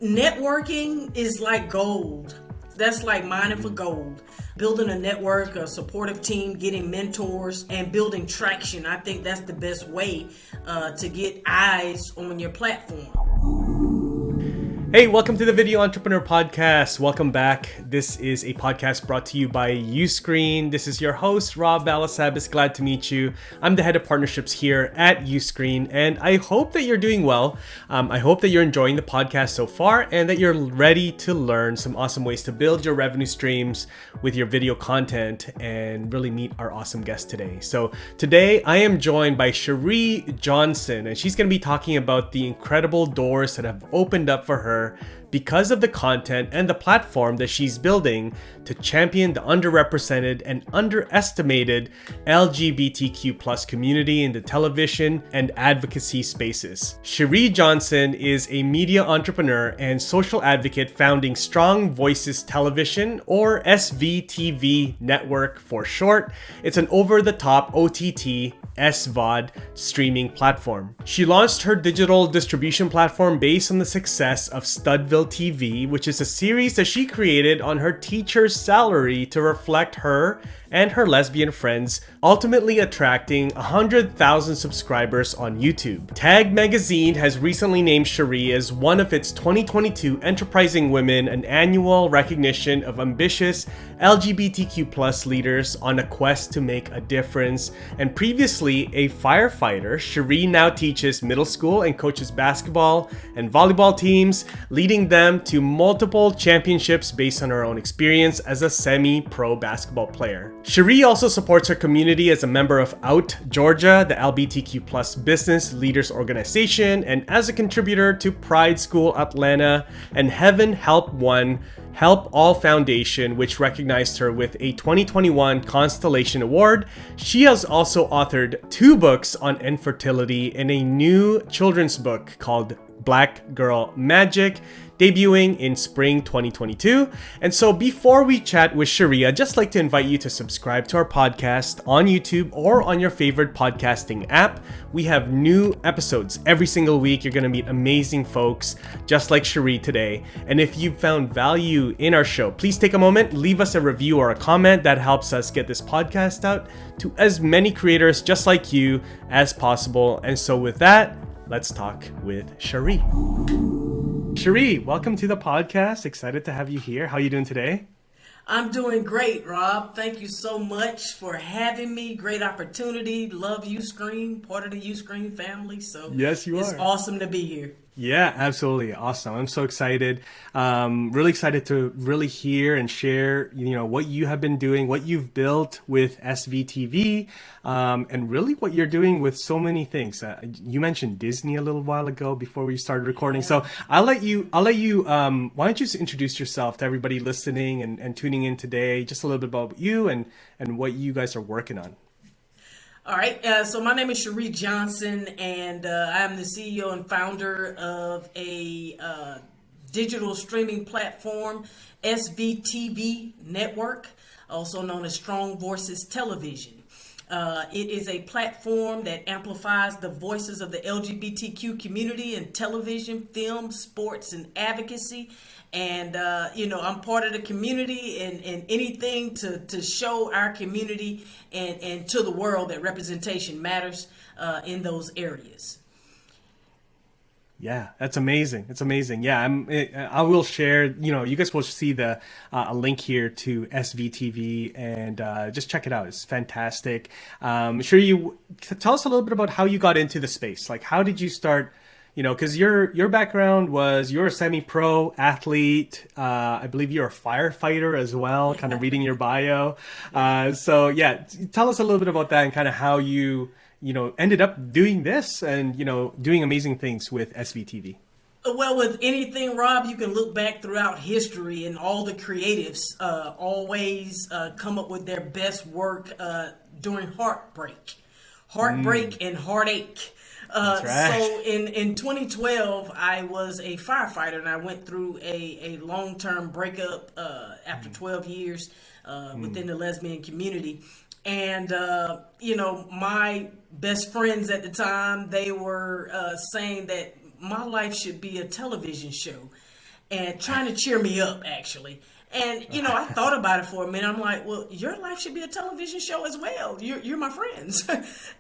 Networking is like gold. That's like mining for gold. Building a network, a supportive team, getting mentors, and building traction. I think that's the best way to get eyes on your platform. Hey, welcome to the Video Entrepreneur Podcast. Welcome back. This is a podcast brought to you by Uscreen. This is your host, Rob Balasabas. Glad to meet you. I'm the head of partnerships here at Uscreen, and I hope that you're doing well. I hope that you're enjoying the podcast so far and that you're ready to learn some awesome ways to build your revenue streams with your video content and really meet our awesome guest today. So today I am joined by Sheri Johnson, and she's going to be talking about the incredible doors that have opened up for her because of the content and the platform that she's building to champion the underrepresented and underestimated LGBTQ plus community in the television and advocacy spaces. Sheri Johnson is a media entrepreneur and social advocate founding Strong Voices Television, or SVTV Network for short. It's an over-the-top OTT SVOD streaming platform. She launched her digital distribution platform based on the success of Studville TV, which is a series that she created on her teacher's salary to reflect her and her lesbian friends, ultimately attracting 100,000 subscribers on YouTube. Tagg Magazine has recently named Sheri as one of its 2022 Enterprising Women, an annual recognition of ambitious LGBTQ plus leaders on a quest to make a difference. And previously a firefighter, Sheri now teaches middle school and coaches basketball and volleyball teams, leading them to multiple championships based on her own experience as a semi-pro basketball player. Sheri also supports her community as a member of Out Georgia, the LGBTQ plus business leaders organization, and as a contributor to Pride School Atlanta and Heaven Help All Foundation, which recognized her with a 2021 Constellation Award. She has also authored 2 books on infertility and a new children's book called Black Girl Magic, debuting in spring 2022. And so before we chat with Sheri, I'd just like to invite you to subscribe to our podcast on YouTube or on your favorite podcasting app. We have new episodes every single week. You're going to meet amazing folks just like Sheri today. And if you found value in our show, please take a moment, leave us a review or a comment. That helps us get this podcast out to as many creators just like you as possible. And so with that, let's talk with Sheri. Sheri, welcome to the podcast. Excited to have you here. How are you doing today? I'm doing great, Rob. Thank you so much for having me. Great opportunity. Love Uscreen, part of the Uscreen family. So yes, you are. It's awesome to be here. Yeah, absolutely. Awesome. I'm so excited. Really excited to really hear and share, what you have been doing, what you've built with SVTV, and really what you're doing with so many things. You mentioned Disney a little while ago before we started recording. So I'll let you, why don't you introduce yourself to everybody listening and tuning in today, just a little bit about you and what you guys are working on. All right, so my name is Sheri Johnson, and I'm the CEO and founder of a digital streaming platform, SVTV Network, also known as Strong Voices Television. It is a platform that amplifies the voices of the LGBTQ community in television, film, sports, and advocacy. And, I'm part of the community and anything to show our community and to the world that representation matters in those areas. Yeah, that's amazing. It's amazing. Yeah, I will share, you guys will see a link here to SVTV and just check it out. It's fantastic. Sure, you tell us a little bit about how you got into the space. Like, how did you start? Because your background was you're a semi-pro athlete. I believe you're a firefighter as well, kind of reading your bio. So yeah, tell us a little bit about that and kind of how you ended up doing this and, doing amazing things with SVTV. Well, with anything, Rob, you can look back throughout history and all the creatives always come up with their best work during heartbreak and heartache. That's right. So in 2012, I was a firefighter, and I went through a long-term breakup after 12 years within the lesbian community. And, my best friends at the time, they were saying that my life should be a television show. and trying to cheer me up, actually. And, you know, I thought about it for a minute. I'm like, well, your life should be a television show as well. You're my friends.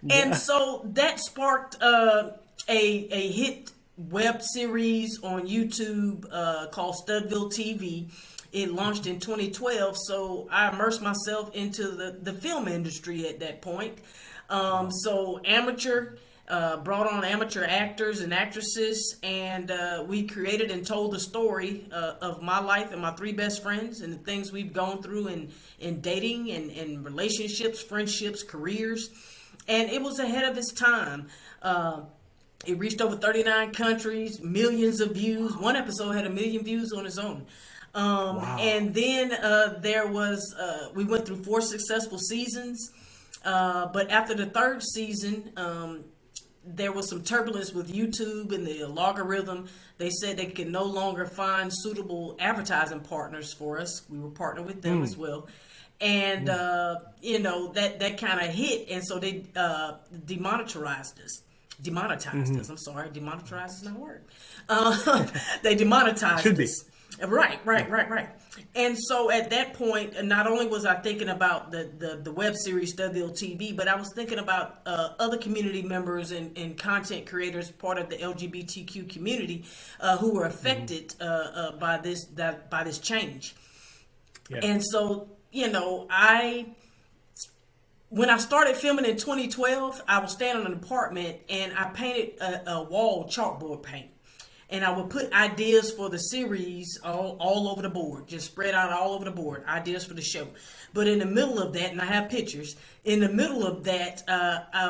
And so that sparked a hit web series on YouTube called Studville TV. It launched in 2012, so I immersed myself into the film industry at that point. So brought on amateur actors and actresses, and we created and told the story of my life and my three best friends and the things we've gone through in dating and relationships, friendships, careers. And it was ahead of its time. It reached over 39 countries, millions of views. One episode had 1 million views on its own. Wow. And then we went through 4 successful seasons. But after the 3rd season, there was some turbulence with YouTube and the logarithm. They said they could no longer find suitable advertising partners for us. We were partnered with them as well. And, you know, that kind of hit. And so they demonetized us. I'm sorry. Demonetized is not a word. They demonetized Should be. us. Right. And so at that point, not only was I thinking about the web series Studville TV, but I was thinking about other community members and content creators, part of the LGBTQ community, who were affected by this change. Yeah. And so, you know, when I started filming in 2012, I was staying in an apartment and I painted a wall chalkboard paint. And I would put ideas for the series all over the board, just spread out all over the board, ideas for the show. But in the middle of that, and I have pictures, in the middle of that,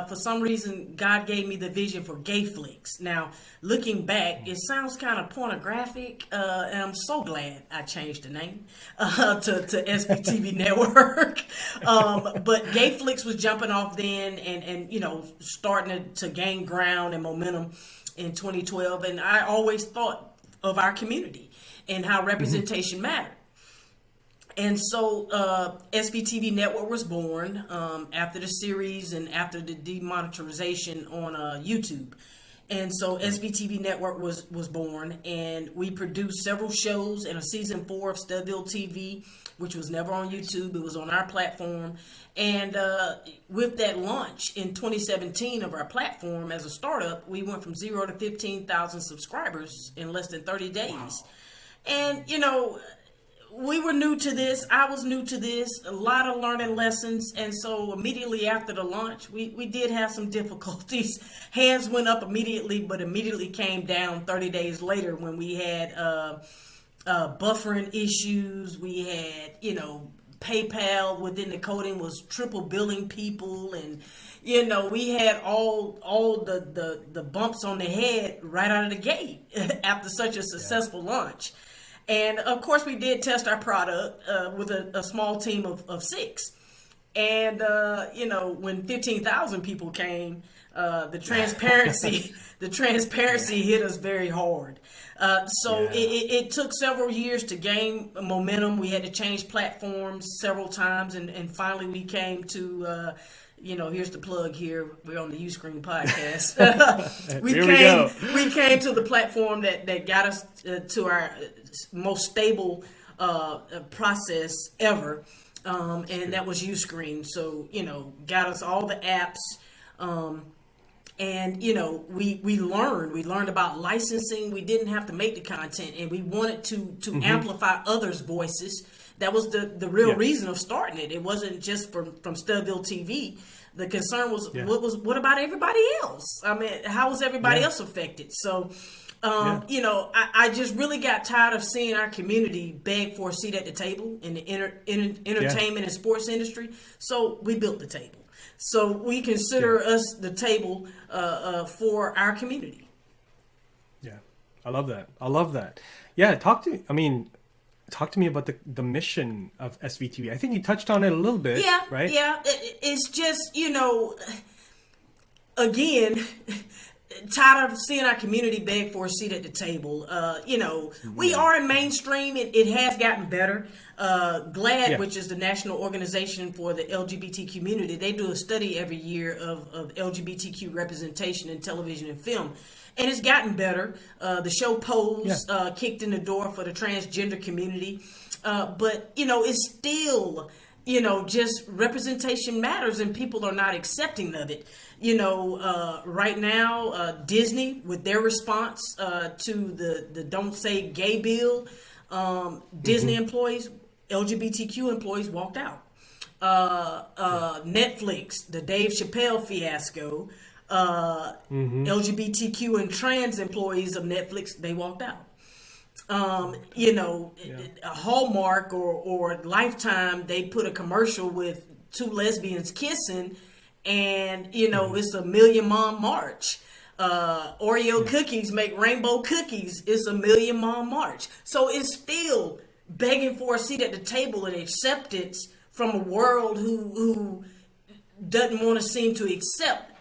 for some reason, God gave me the vision for gay flicks. Now, looking back, it sounds kind of pornographic, and I'm so glad I changed the name to SVTV Network. But gay flicks was jumping off then and you know, starting to gain ground and momentum in 2012, and I always thought of our community and how representation mattered. And so SVTV Network was born after the series and after the demonetization on YouTube. And so SVTV Network was born, and we produced several shows and a season 4 of Studville TV, which was never on YouTube. It was on our platform. And with that launch in 2017 of our platform as a startup, we went from 0 to 15,000 subscribers in less than 30 days. Wow. And, you know, we were new to this. I was new to this. A lot of learning lessons. And so immediately after the launch, we did have some difficulties. Hands went up immediately, but immediately came down 30 days later when we had buffering issues. We had, you know, PayPal within the coding was triple billing people, and you know, we had all the bumps on the head right out of the gate after such a successful launch. And of course we did test our product with a small team of 6. And you know, when 15,000 people came, the transparency hit us very hard. It took several years to gain momentum. We had to change platforms several times, and finally we came to, you know, here's the plug here. We're on the Uscreen podcast. We came to the platform that got us to our most stable process ever, and that was Uscreen. So, you know, got us all the apps. And, you know, we learned about licensing. We didn't have to make the content, and we wanted to amplify others' voices. That was the real reason of starting it. It wasn't just from Studville TV. The concern was, what about everybody else? I mean, how was everybody else affected? So, you know, I just really got tired of seeing our community beg for a seat at the table in the entertainment and sports industry. So we built the table. So we consider us the table for our community. Yeah, I love that. Yeah, talk to me about the mission of SVTV. I think you touched on it a little bit. Yeah, right. Yeah, it's just, you know, again, tired of seeing our community beg for a seat at the table. You know, we are in mainstream. It has gotten better. GLAAD, which is the National Organization for the LGBT community, they do a study every year of LGBTQ representation in television and film. and it's gotten better. The show Pose kicked in the door for the transgender community, but it's still, just representation matters, and people are not accepting of it. Right now, Disney, with their response to the Don't Say Gay bill, Disney employees, LGBTQ employees walked out. Netflix, the Dave Chappelle fiasco, LGBTQ and trans employees of Netflix, they walked out. Hallmark or Lifetime, they put a commercial with two lesbians kissing, and it's a Million Mom March. Oreo cookies make rainbow cookies. It's a Million Mom March. So it's still begging for a seat at the table and acceptance from a world who doesn't want to seem to accept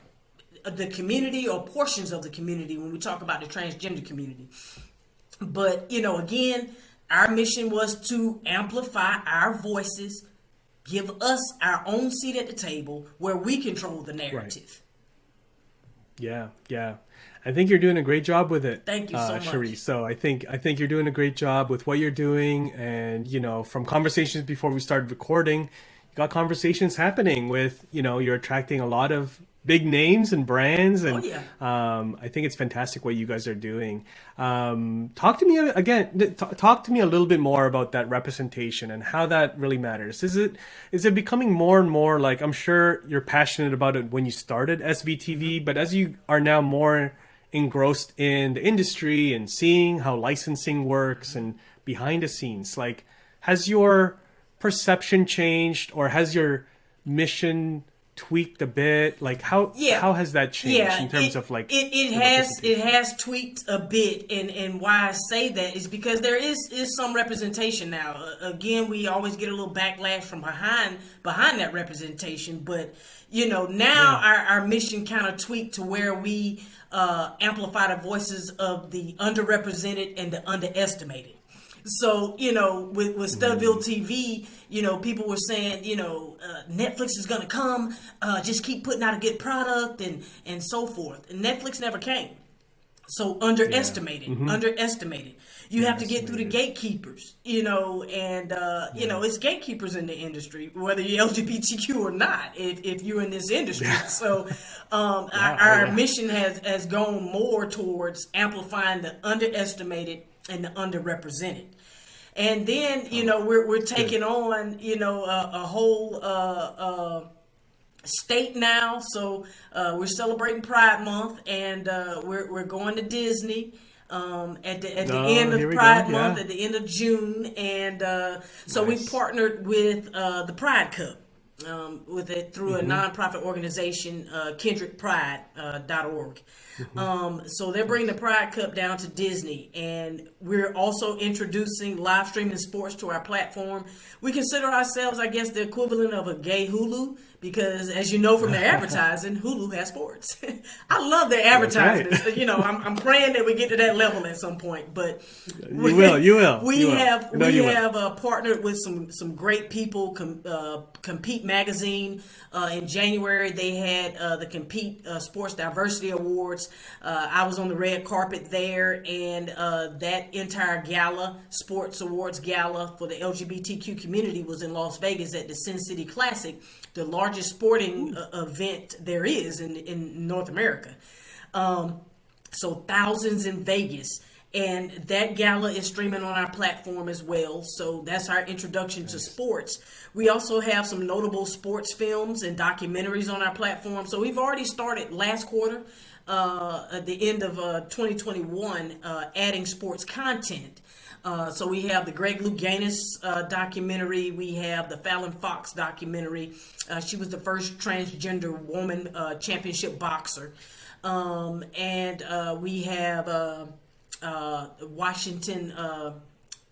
the community or portions of the community when we talk about the transgender community. But, again, our mission was to amplify our voices, give us our own seat at the table where we control the narrative. Right. Yeah. I think you're doing a great job with it. Thank you so much, Sheri. So I think you're doing a great job with what you're doing. And, from conversations before we started recording, you got conversations happening with, you're attracting a lot of big names and brands. And I think it's fantastic what you guys are doing. Talk to me again. Talk to me a little bit more about that representation and how that really matters. Is it becoming more and more like, I'm sure you're passionate about it when you started SVTV, but as you are now more engrossed in the industry and seeing how licensing works and behind the scenes, like, has your perception changed, or has your mission tweaked a bit? Like, how has that changed in terms of like it has tweaked a bit, and why I say that is because there is some representation now. Again, we always get a little backlash from behind that representation, but now our mission kind of tweaked to where we amplify the voices of the underrepresented and the underestimated. So, with Studville TV, people were saying, Netflix is going to come, just keep putting out a good product and so forth. And Netflix never came. So underestimated. You have to get through the gatekeepers, and it's gatekeepers in the industry, whether you're LGBTQ or not, if you're in this industry. So our mission has gone more towards amplifying the underestimated and the underrepresented. And then, we're taking on, a whole state now. So we're celebrating Pride Month, and we're going to Disney at the end of Pride Month, at the end of June. And so we partnered with the Pride Cup. Through a nonprofit organization, KendrickPride.org. So they're bringing the Pride Cup down to Disney, and we're also introducing live streaming sports to our platform. We consider ourselves, I guess, the equivalent of a gay Hulu, because as you know from their advertising, Hulu has sports. I love their advertisements. Right. I'm praying that we get to that level at some point, but you will. We have partnered with some great people. Compete Magazine in January, they had the Compete Sports Diversity Awards. I was on the red carpet there, and that entire gala, sports awards gala for the LGBTQ community, was in Las Vegas at the Sin City Classic, the largest sporting event there is in North America. So thousands in Vegas. And that gala is streaming on our platform as well. So that's our introduction to sports. We also have some notable sports films and documentaries on our platform. So we've already started last quarter, at the end of 2021, adding sports content. So we have the Greg Louganis documentary. We have the Fallon Fox documentary. She was the first transgender woman championship boxer. And we have Washington,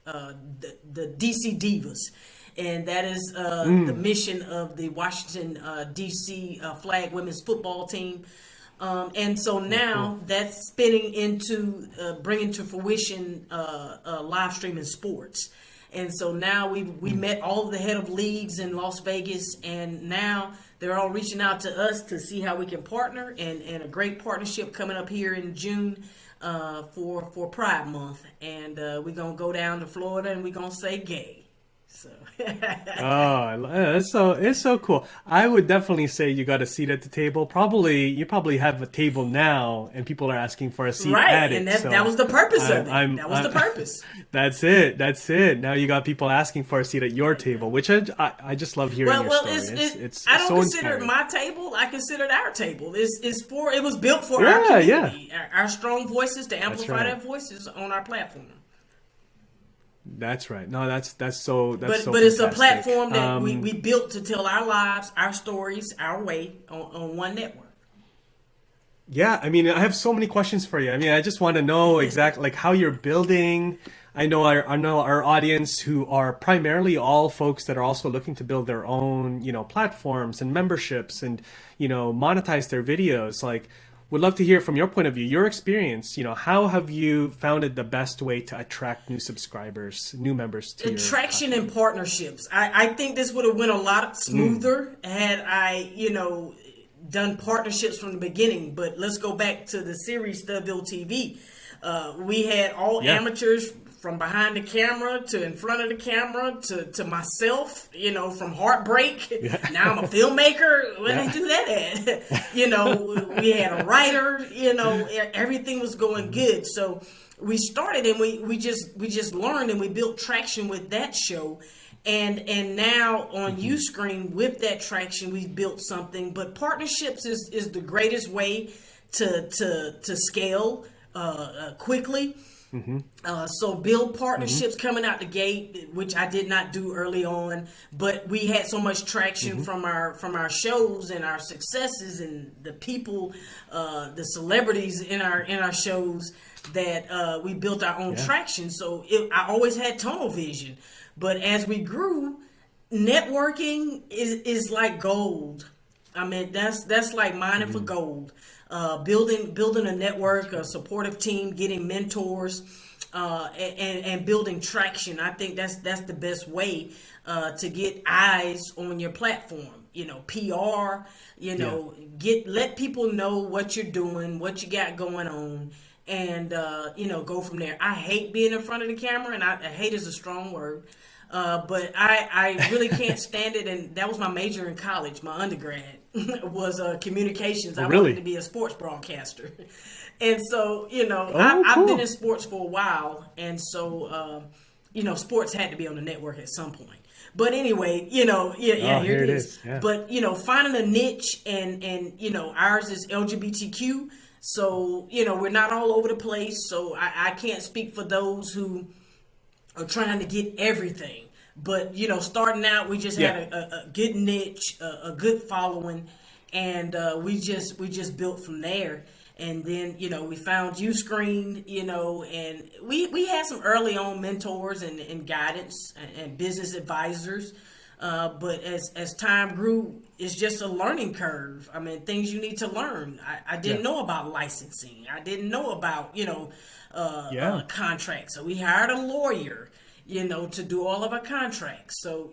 the DC Divas. And that is the mission of the Washington, D.C. Flag women's football team. And so now that's spinning into bringing to fruition live streaming sports. And so now we met all of the head of leagues in Las Vegas, and now they're all reaching out to us to see how we can partner, and a great partnership coming up here in June for Pride Month. And we're going to go down to Florida and we're going to say gay. So it's so cool. I would definitely say you got a seat at the table. You probably have a table now, and people are asking for a seat right, at it. and that was the purpose of it. That was the I'm- purpose. That's it. Now you got people asking for a seat at your table, which I just love hearing your story. It's I don't so consider it inspiring. my table. I consider it our table. It was built for Yeah, our yeah. community, our strong voices to amplify right. their voices on our platform. That's right. No, that's so But so it's a fantastic. platform that we built to tell our lives, our stories, our way on one network. Yeah, I mean, I have so many questions for you. I mean, I just want to know exactly like how you're building. I know our audience, who are primarily all folks that are also looking to build their own, platforms and memberships, and monetize their videos. Like, would love to hear from your point of view, your experience. How have you found it the best way to attract new subscribers, new members to your Traction and partnerships. I think this would have went a lot smoother had I, done partnerships from the beginning. But let's go back to the series SVTV. We had all amateurs, from behind the camera to in front of the camera to myself, from Heartbreak. Yeah. Now I'm a filmmaker. Where did I do that at? We had a writer, everything was going good. So we started, and we just learned, and we built traction with that show. And now on Uscreen, with that traction, we've built something. But partnerships is the greatest way to scale quickly. So build partnerships coming out the gate, which I did not do early on, but we had so much traction from our shows and our successes and the people, the celebrities in our shows, that we built our own traction. So I always had tunnel vision, but as we grew, networking is like gold. I mean, that's like mining for gold. Building a network, a supportive team, getting mentors, and building traction. I think that's the best way to get eyes on your platform. PR. Let people know what you're doing, what you got going on, and go from there. I hate being in front of the camera, and I hate is a strong word. But I really can't stand it, and that was my major in college. My undergrad was communications. I wanted to be a sports broadcaster, and so I've been in sports for a while, and so sports had to be on the network at some point. But anyway, here it is. Yeah. But finding a niche, and ours is LGBTQ, so we're not all over the place. So I can't speak for those who are trying to get everything, but starting out, we just had a good niche, a good following, and we just built from there. And then we found Uscreen, and we had some early on mentors and guidance and business advisors, but as time grew, it's just a learning curve. I mean, things you need to learn. I didn't know about licensing. I didn't know about contracts. So we hired a lawyer, to do all of our contracts. So,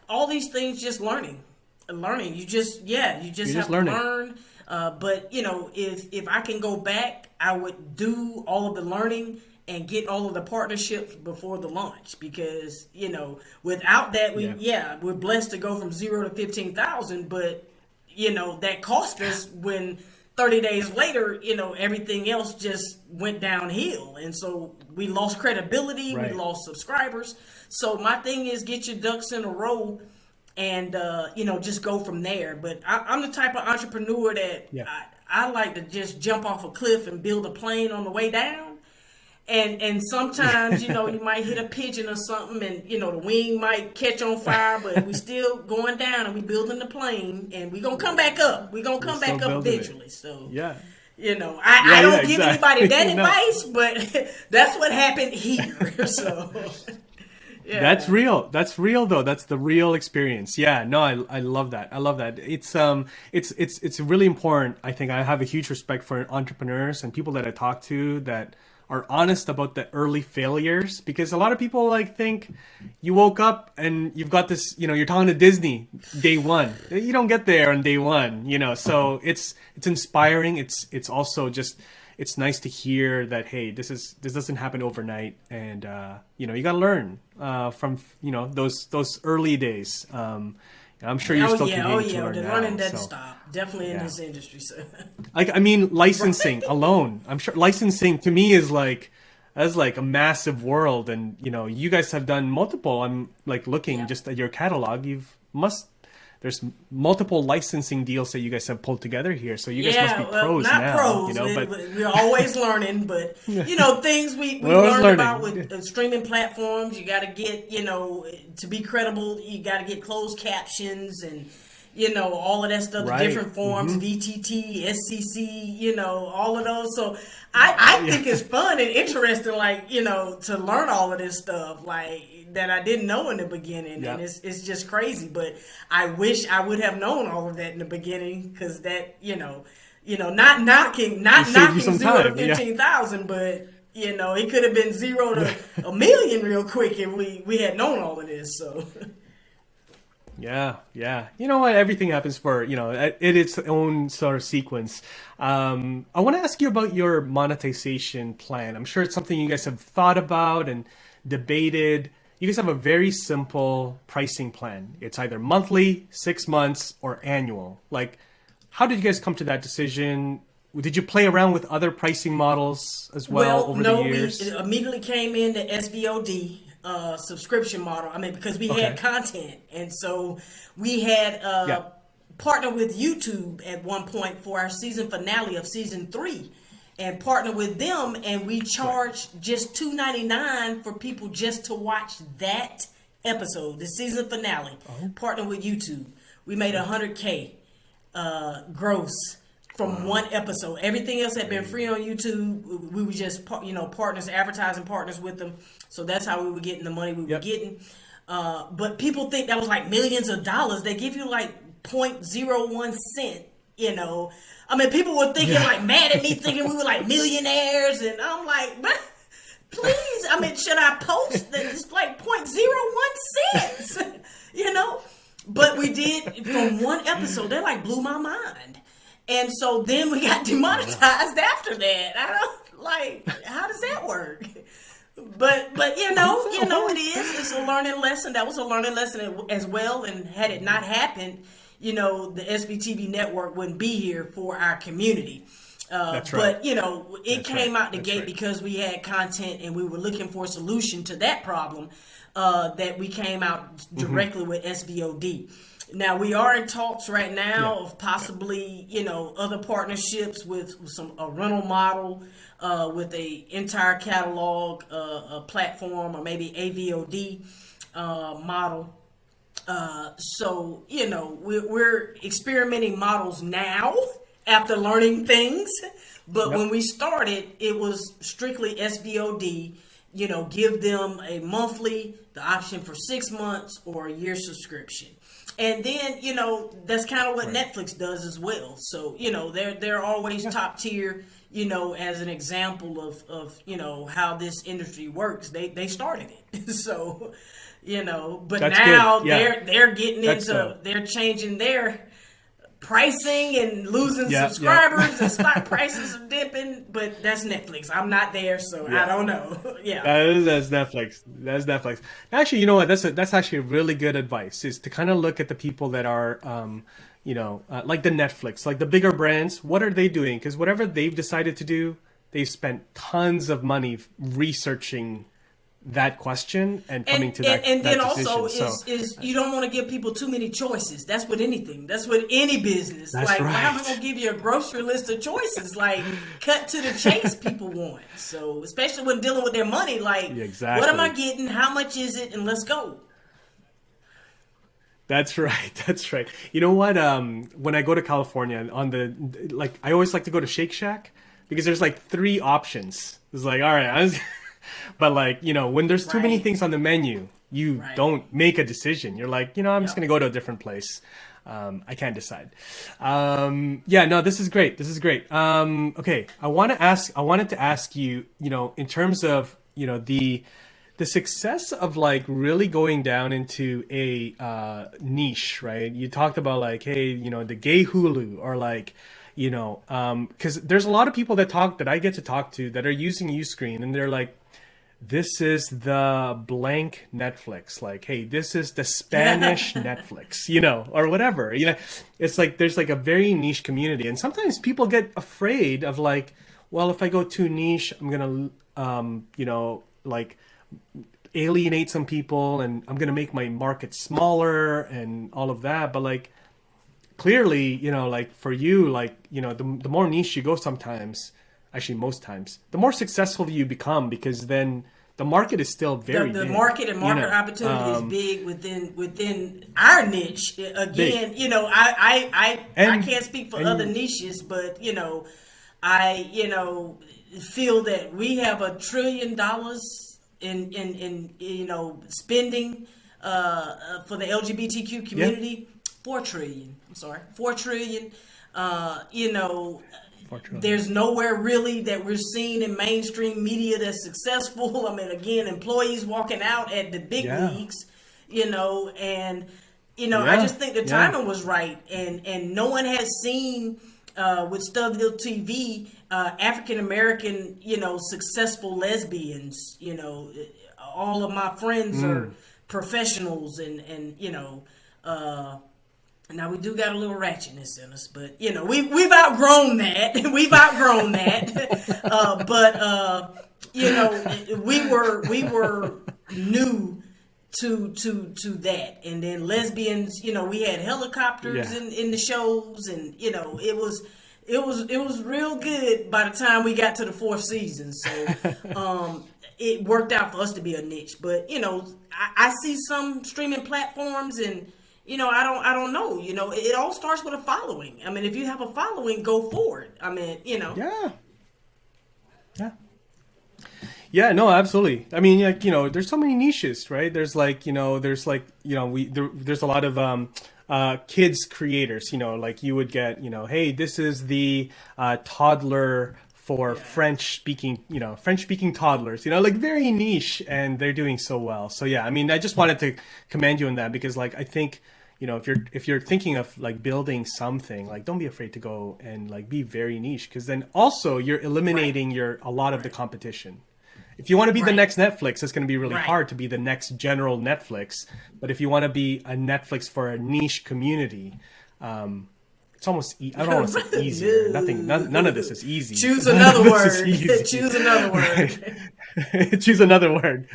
all these things, just learning. You just have to learn. But, if I can go back, I would do all of the learning and get all of the partnerships before the launch, because, without that, we're blessed to go from 0 to 15,000, but, that cost us when 30 days later, everything else just went downhill. And so we lost credibility, we lost subscribers. So my thing is, get your ducks in a row and, just go from there. But I'm the type of entrepreneur that I like to just jump off a cliff and build a plane on the way down. And sometimes, you might hit a pigeon or something, and, the wing might catch on fire, but we still going down, and we building the plane, and we going to come back up. We going to come back up eventually. So, I don't give anybody that advice, but that's what happened here. So, yeah. That's real. That's real, though. That's the real experience. Yeah, no, I love that. I love that. It's really important. I think I have a huge respect for entrepreneurs and people that I talk to that are honest about the early failures, because a lot of people like think you woke up and you've got this, you're talking to Disney day one. You don't get there on day one, so it's inspiring. It's also just, it's nice to hear that, hey, this doesn't happen overnight, and you got to learn from those early days. I'm sure you're still continuing to learn the now. learning doesn't stop. Definitely in this industry. So. Licensing alone. I'm sure licensing to me is like a massive world, and you guys have done multiple. I'm like looking just at your catalog. There's multiple licensing deals that you guys have pulled together here. So you guys must be pros not now. Pros, but we're always learning. But things we learned about with streaming platforms. You got to get to be credible. You got to get closed captions and all of that stuff. The different forms, VTT, SCC, all of those. So I think it's fun and interesting, like to learn all of this stuff, like that I didn't know in the beginning, and it's just crazy. But I wish I would have known all of that in the beginning, because that not knocking 0 to 15,000, but it could have been 0 to a million real quick if we had known all of this. So. Yeah. You know what? Everything happens for, its own sort of sequence. I want to ask you about your monetization plan. I'm sure it's something you guys have thought about and debated. You guys have a very simple pricing plan. It's either monthly, 6 months, or annual. Like, how did you guys come to that decision? Did you play around with other pricing models as well over the years? We immediately came into SVOD. Subscription model. I mean, because we had content, and so we had partnered with YouTube at one point for our season finale of season 3, and partnered with them, and we charged just $2.99 for people just to watch that episode, the season finale. Partnered with YouTube, we made $100K gross from one episode. Everything else had been free on YouTube. We were just partners, advertising partners with them. So that's how we were getting the money we were getting. But people think that was like millions of dollars. They give you like 0.01 cent, I mean, people were thinking like mad at me, thinking we were like millionaires. And I'm like, but please, I mean, should I post that it's like 0.01 cents, But we did from one episode. That like blew my mind. And so then we got demonetized after that. I don't like, how does that work? But it is. It's a learning lesson. That was a learning lesson as well. And had it not happened, the SVTV Network wouldn't be here for our community. That's right. But it came out the gate because we had content and we were looking for a solution to that problem. That we came out directly with SVOD. Now we are in talks right now of possibly, other partnerships with a rental model, with a entire catalog, a platform, or maybe AVOD model. So we're experimenting models now after learning things, but when we started, it was strictly SVOD. Give them a monthly, the option for 6 months, or a year subscription. And then, that's kind of what Netflix does as well. So, they're always top tier, as an example of how this industry works. They started it. So, but that's now they're getting they're changing their pricing and losing subscribers and stock prices are dipping, but that's Netflix. I'm not there, so I don't know. That's Netflix. Actually, you know what? That's actually really good advice, is to kind of look at the people that are, like the Netflix, like the bigger brands. What are they doing? Because whatever they've decided to do, they've spent tons of money researching that question and coming to that and then decision. Also is you don't want to give people too many choices. That's with anything. That's with any business. That's like, right. why am I going to give you a grocery list of choices? Like, cut to the chase people want. So, especially when dealing with their money, like, what am I getting? How much is it? And let's go. That's right. You know what? When I go to California, I always like to go to Shake Shack, because there's like 3 options. It's like, all right, but when there's too many things on the menu, you don't make a decision. You're like, I'm just going to go to a different place. I can't decide. Yeah, no, this is great. This is great. Okay, I wanted to ask you, in terms of, the success of like really going down into a niche, right? You talked about like, hey, the gay Hulu, or like, because there's a lot of people that I get to talk to that are using Uscreen, and they're like, this is the blank Netflix. Like, hey, this is the Spanish Netflix, or whatever. It's like there's like a very niche community, and sometimes people get afraid of like, well, if I go too niche, I'm gonna, like alienate some people, and I'm gonna make my market smaller and all of that. But like, clearly, like for you, like, the more niche you go, sometimes, actually most times, the more successful you become, because then the market is still very the big. market and market opportunity is big within our niche. Again, I can't speak for other niches, but I feel that we have $1 trillion in spending for the LGBTQ community. 4 trillion. I'm sorry, 4 trillion. There's nowhere really that we're seeing in mainstream media that's successful. I mean, again, employees walking out at the big leagues, and I just think the timing was right, and no one has seen with Studville TV African American, successful lesbians. All of my friends are professionals, and now we do got a little ratchetness in us, but we've outgrown that. We've outgrown that. We were new to that, and then lesbians. We had helicopters in the shows, and it was real good by the time we got to the 4th season. So it worked out for us to be a niche. But I see some streaming platforms, and I don't know. It all starts with a following. I mean, if you have a following, go for it. I mean, Yeah, no, absolutely. I mean, like, there's so many niches, right? There's like, there's a lot of kids creators, like you would get, hey, this is the toddler for French speaking toddlers, like very niche, and they're doing so well. So yeah, I mean, I just wanted to commend you on that, because like, I think, if you're thinking of like building something, like, don't be afraid to go and like be very niche, because then also you're eliminating a lot of the competition. If you want to be the next Netflix, it's going to be really hard to be the next general Netflix. But if you want to be a Netflix for a niche community, it's almost, I don't want to say easier. None of this is easy. Choose another word. Choose another word. Choose another word.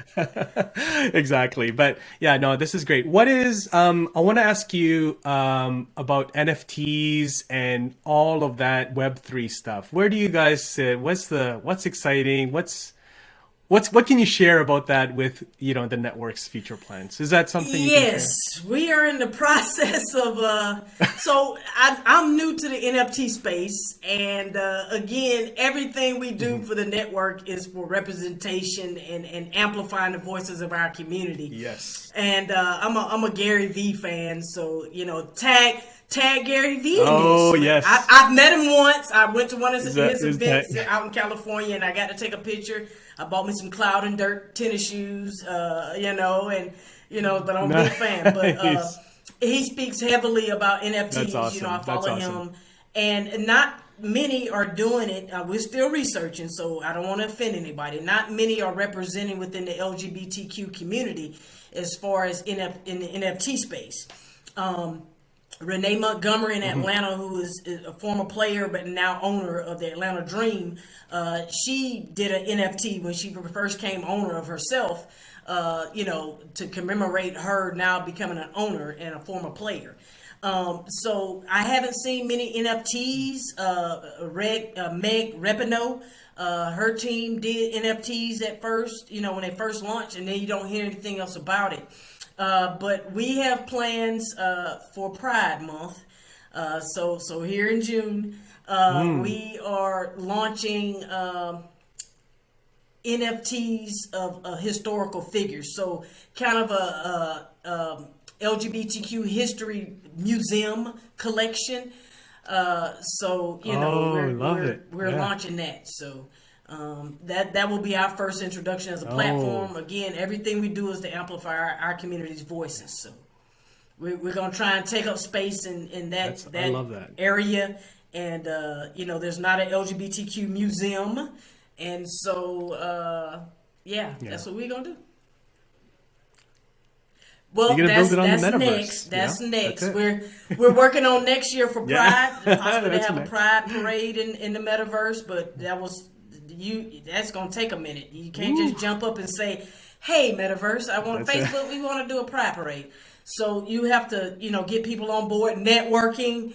Exactly. But yeah, no, this is great. What is, I want to ask you about NFTs and all of that Web3 stuff. Where do you guys sit? What's exciting? What can you share about that with the network's future plans? Is that something you can share? We are in the process of so I'm new to the NFT space, and again, everything we do for the network is for representation and amplifying the voices of our community. Yes. And I'm a Gary V fan, so tag Gary V in oh, this. Yes. I've met him once. I went to one of his events out in California, and I got to take a picture. I bought me some Cloud and Dirt tennis shoes, but I'm a big fan. But he speaks heavily about NFTs. That's awesome. I follow him, and not many are doing it. We're still researching, so I don't want to offend anybody. Not many are representing within the LGBTQ community as far as in the NFT space. Renee Montgomery in Atlanta, who is a former player but now owner of the Atlanta Dream, she did an NFT when she first came owner of herself, to commemorate her now becoming an owner and a former player. So I haven't seen many NFTs. Meg Repino, her team did NFTs at first, when they first launched, and then you don't hear anything else about it. But we have plans for Pride Month. So here in June, we are launching NFTs of historical figures. So kind of LGBTQ history museum collection. So we're launching that. So that will be our first introduction as a platform. Again, everything we do is to amplify our community's voices. So we're gonna try and take up space in that I love that area. And there's not an LGBTQ museum, and so that's what we're gonna do. Well, that's next. That's next. We're working on next year for Pride. Possibly to have a Pride parade in the metaverse, but that's gonna take a minute. You can't just jump up and say, "Hey, metaverse, I want Facebook. We want to do a Pride parade." So you have to, get people on board, networking,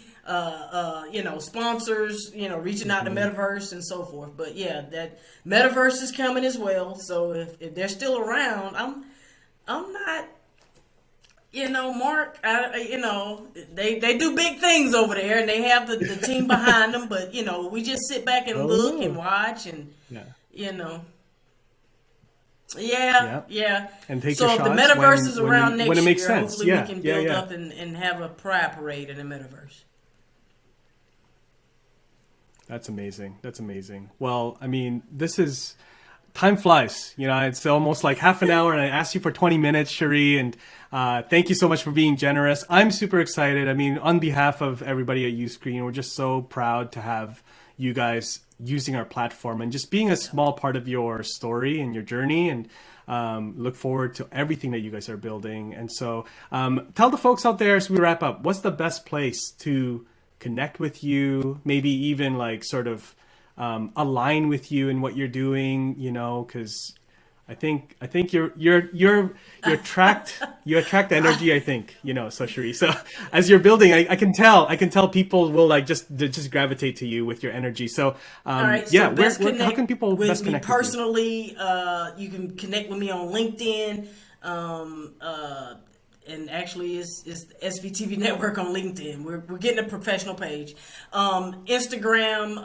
sponsors, reaching out to metaverse and so forth. But yeah, that metaverse is coming as well. So if they're still around, I'm not. Mark, they do big things over there, and they have the team behind them. But we just sit back and look and watch, and And take so your if shots the metaverse is around next when it makes year, sense. hopefully we can build up and have a Pride parade in the metaverse. That's amazing. That's amazing. Well, I mean, time flies. It's almost like half an hour, and I asked you for 20 minutes, Sheri, and thank you so much for being generous. I'm super excited. I mean, on behalf of everybody at Uscreen, we're just so proud to have you guys using our platform and just being a small part of your story and your journey, and look forward to everything that you guys are building. And so tell the folks out there as we wrap up, what's the best place to connect with you, maybe even like sort of align with you in what you're doing, because I think you attract energy, I think, so Sheri. So as you're building, I can tell people will just gravitate to you with your energy. So all right, so how can people best connect personally? You can connect with me on LinkedIn. And actually it's SVTV Network on LinkedIn. We're getting a professional page. Instagram,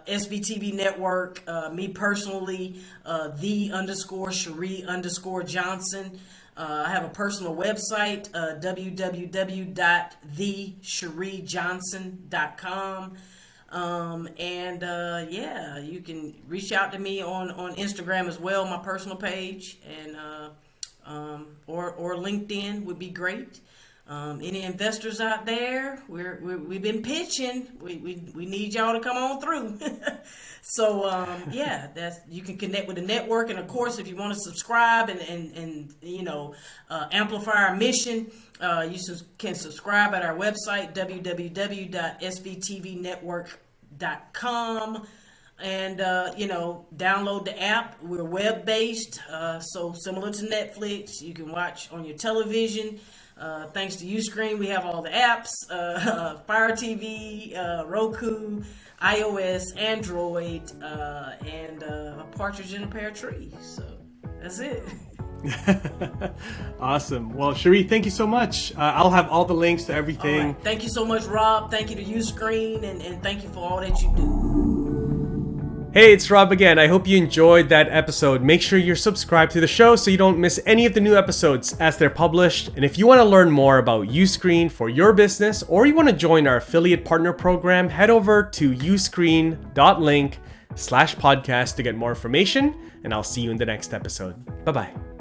SVTV Network. Me personally, _Sheri _Johnson. I have a personal website, www.thesherijohnson.com. You can reach out to me on Instagram as well, my personal page, and or LinkedIn would be great. Any investors out there, we've been pitching. We need y'all to come on through. So you can connect with the network, and of course, if you want to subscribe and amplify our mission, you can subscribe at our website www.svtvnetwork.com. And, download the app. We're web-based, so similar to Netflix. You can watch on your television. Thanks to Uscreen, we have all the apps, Fire TV, Roku, iOS, Android, and a partridge in a pear tree. So that's it. Awesome. Well, Sheri, thank you so much. I'll have all the links to everything. All right. Thank you so much, Rob. Thank you to Uscreen, and thank you for all that you do. Hey, it's Rob again. I hope you enjoyed that episode. Make sure you're subscribed to the show so you don't miss any of the new episodes as they're published. And if you want to learn more about Uscreen for your business, or you want to join our affiliate partner program, head over to uscreen.link/podcast to get more information. And I'll see you in the next episode. Bye-bye.